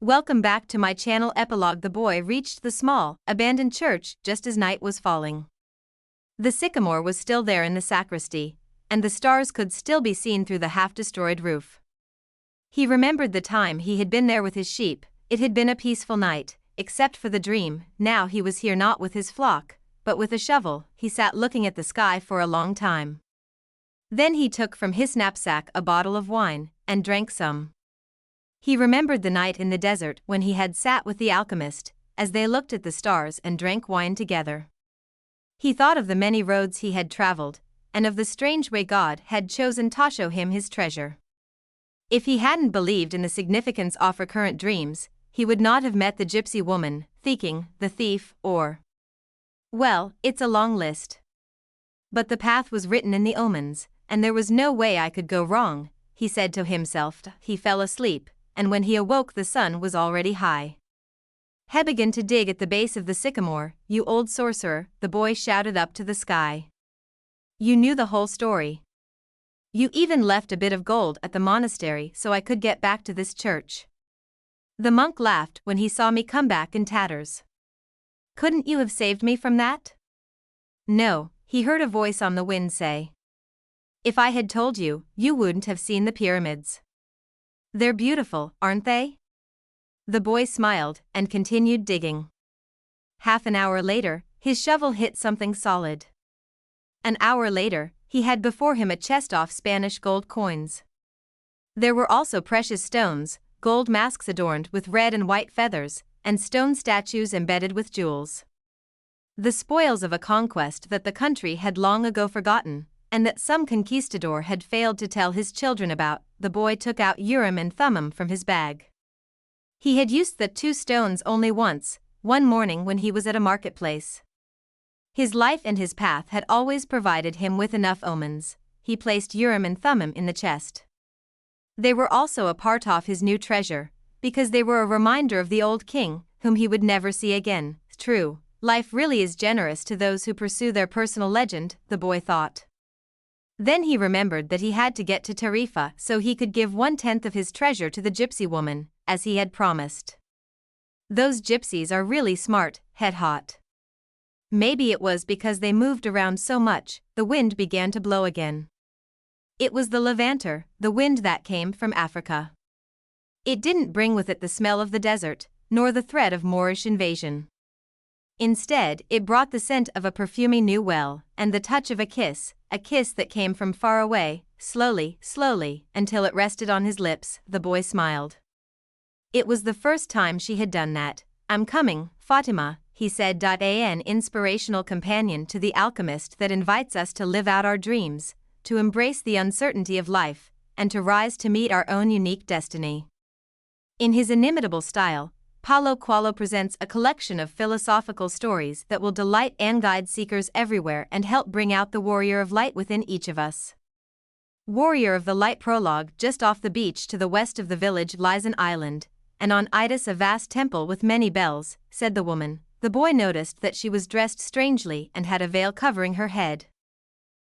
Welcome back to my channel Epilogue. The boy reached the small, abandoned church just as night was falling. The sycamore was still there in the sacristy, and the stars could still be seen through the half-destroyed roof. He remembered the time he had been there with his sheep. It had been a peaceful night, except for the dream. Now he was here not with his flock, but with a shovel. He sat looking at the sky for a long time. Then he took from his knapsack a bottle of wine, and drank some. He remembered the night in the desert when he had sat with the alchemist, as they looked at the stars and drank wine together. He thought of the many roads he had traveled, and of the strange way God had chosen to show him his treasure. If he hadn't believed in the significance of recurrent dreams, he would not have met the gypsy woman, the thief, or... Well, it's a long list. But the path was written in the omens, and there was no way I could go wrong, he said to himself. He fell asleep, and when he awoke the sun was already high. He began to dig at the base of the sycamore. "You old sorcerer," the boy shouted up to the sky. "You knew the whole story. You even left a bit of gold at the monastery so I could get back to this church." The monk laughed when he saw me come back in tatters. "Couldn't you have saved me from that?" "No," he heard a voice on the wind say. "If I had told you, you wouldn't have seen the pyramids. They're beautiful, aren't they?" The boy smiled and continued digging. Half an hour later, his shovel hit something solid. An hour later, he had before him a chest of Spanish gold coins. There were also precious stones, gold masks adorned with red and white feathers, and stone statues embedded with jewels. The spoils of a conquest that the country had long ago forgotten, and that some conquistador had failed to tell his children about. The boy took out Urim and Thummim from his bag. He had used the two stones only once, one morning when he was at a marketplace. His life and his path had always provided him with enough omens. He placed Urim and Thummim in the chest. They were also a part of his new treasure, because they were a reminder of the old king, whom he would never see again. True, life really is generous to those who pursue their personal legend, the boy thought. Then he remembered that he had to get to Tarifa so he could give 1/10 of his treasure to the gypsy woman, as he had promised. Those gypsies are really smart, head hot. Maybe it was because they moved around so much. The wind began to blow again. It was the levanter, the wind that came from Africa. It didn't bring with it the smell of the desert, nor the threat of Moorish invasion. Instead, it brought the scent of a perfumey new well, and the touch of a kiss that came from far away, slowly, until it rested on his lips. The boy smiled. It was the first time she had done that. "I'm coming, Fatima," he said. An inspirational companion to the alchemist that invites us to live out our dreams, to embrace the uncertainty of life, and to rise to meet our own unique destiny. In his inimitable style, Paulo Coelho presents a collection of philosophical stories that will delight and guide seekers everywhere and help bring out the warrior of light within each of us. Warrior of the Light. Prologue. Just off the beach to the west of the village lies an island, and on it a vast temple with many bells, said the woman. The boy noticed that she was dressed strangely and had a veil covering her head.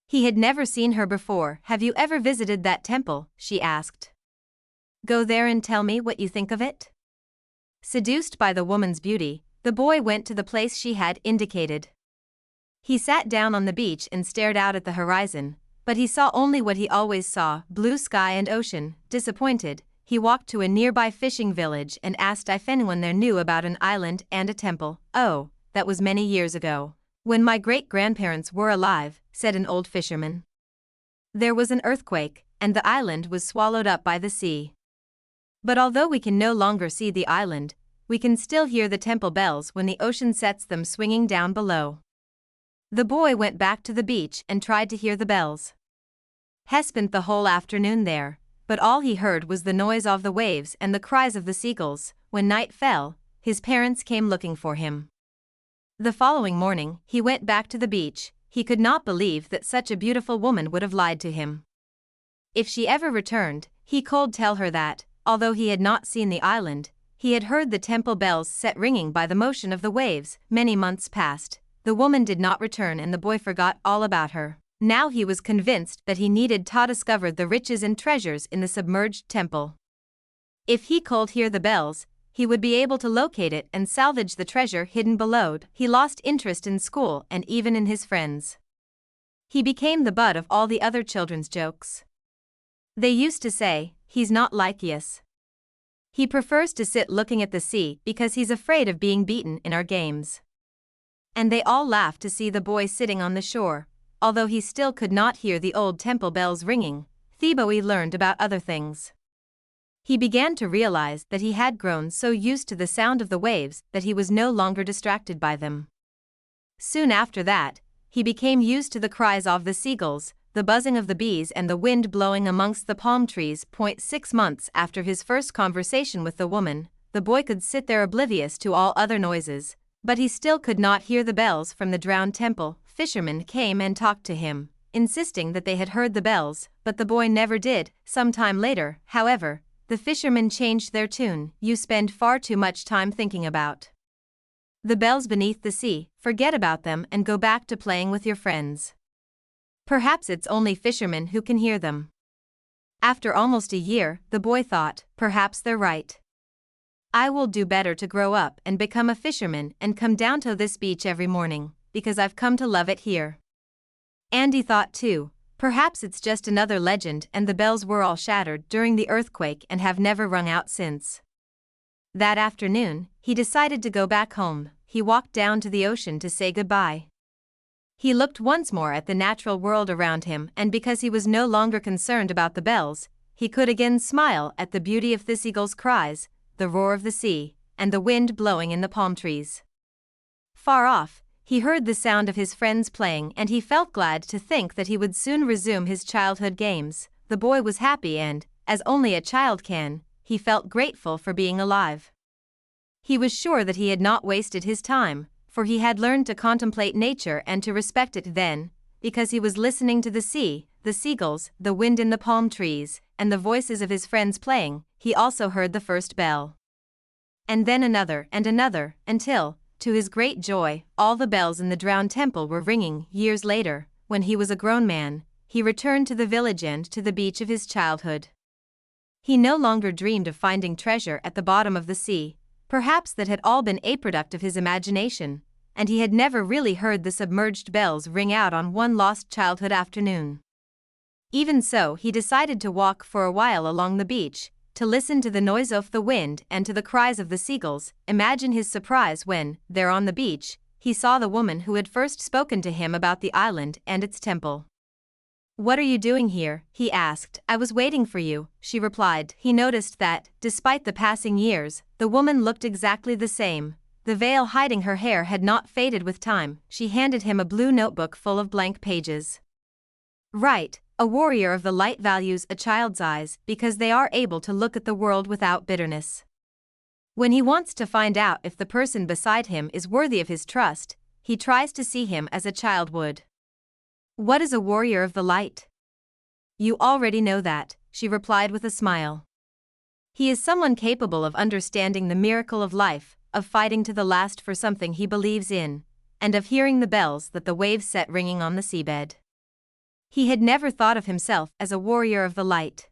He had never seen her before. "Have you ever visited that temple?" she asked. "Go there and tell me what you think of it." Seduced by the woman's beauty, the boy went to the place she had indicated. He sat down on the beach and stared out at the horizon, but he saw only what he always saw, blue sky and ocean. Disappointed, he walked to a nearby fishing village and asked if anyone there knew about an island and a temple. "Oh, that was many years ago, when my great-grandparents were alive," said an old fisherman. "There was an earthquake, and the island was swallowed up by the sea. But although we can no longer see the island, we can still hear the temple bells when the ocean sets them swinging down below." The boy went back to the beach and tried to hear the bells. He spent the whole afternoon there, but all he heard was the noise of the waves and the cries of the seagulls. When night fell, his parents came looking for him. The following morning, he went back to the beach. He could not believe that such a beautiful woman would have lied to him. If she ever returned, he could tell her that, although he had not seen the island, he had heard the temple bells set ringing by the motion of the waves. Many months passed. The woman did not return and the boy forgot all about her. Now he was convinced that he needed to discover the riches and treasures in the submerged temple. If he could hear the bells, he would be able to locate it and salvage the treasure hidden below. He lost interest in school and even in his friends. He became the butt of all the other children's jokes. They used to say, "He's not like us. He prefers to sit looking at the sea because he's afraid of being beaten in our games." And they all laughed to see the boy sitting on the shore. Although he still could not hear the old temple bells ringing, Theboe learned about other things. He began to realize that he had grown so used to the sound of the waves that he was no longer distracted by them. Soon after that, he became used to the cries of the seagulls, the buzzing of the bees and the wind blowing amongst the palm trees. 6 months after his first conversation with the woman, the boy could sit there oblivious to all other noises, but he still could not hear the bells from the drowned temple. Fishermen came and talked to him, insisting that they had heard the bells, but the boy never did. Some time later, however, the fishermen changed their tune. "You spend far too much time thinking about the bells beneath the sea, forget about them and go back to playing with your friends. Perhaps it's only fishermen who can hear them." After almost a year, the boy thought, perhaps they're right. I will do better to grow up and become a fisherman and come down to this beach every morning, because I've come to love it here. Andy thought too, perhaps it's just another legend and the bells were all shattered during the earthquake and have never rung out since. That afternoon, he decided to go back home. He walked down to the ocean to say goodbye. He looked once more at the natural world around him, and because he was no longer concerned about the bells, he could again smile at the beauty of the seagulls' cries, the roar of the sea, and the wind blowing in the palm trees. Far off, he heard the sound of his friends playing and he felt glad to think that he would soon resume his childhood games. The boy was happy and, as only a child can, he felt grateful for being alive. He was sure that he had not wasted his time, for he had learned to contemplate nature and to respect it then, because he was listening to the sea, the seagulls, the wind in the palm trees, and the voices of his friends playing. He also heard the first bell. And then another and another, until, to his great joy, all the bells in the drowned temple were ringing. Years later, when he was a grown man, he returned to the village and to the beach of his childhood. He no longer dreamed of finding treasure at the bottom of the sea. Perhaps that had all been a product of his imagination, and he had never really heard the submerged bells ring out on one lost childhood afternoon. Even so, he decided to walk for a while along the beach, to listen to the noise of the wind and to the cries of the seagulls. Imagine his surprise when, there on the beach, he saw the woman who had first spoken to him about the island and its temple. "What are you doing here?" he asked. "I was waiting for you," she replied. He noticed that, despite the passing years, the woman looked exactly the same. The veil hiding her hair had not faded with time. She handed him a blue notebook full of blank pages. "Write, a warrior of the light values a child's eyes because they are able to look at the world without bitterness. When he wants to find out if the person beside him is worthy of his trust, he tries to see him as a child would." "What is a warrior of the light?" "You already know that," she replied with a smile. "He is someone capable of understanding the miracle of life, of fighting to the last for something he believes in, and of hearing the bells that the waves set ringing on the seabed." He had never thought of himself as a warrior of the light.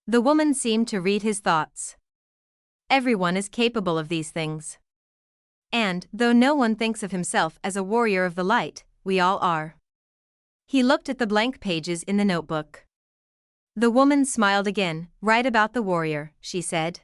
The woman seemed to read his thoughts. Everyone is capable of these things. And, though no one thinks of himself as a warrior of the light, we all are. He looked at the blank pages in the notebook. The woman smiled again. "Write about the warrior," she said.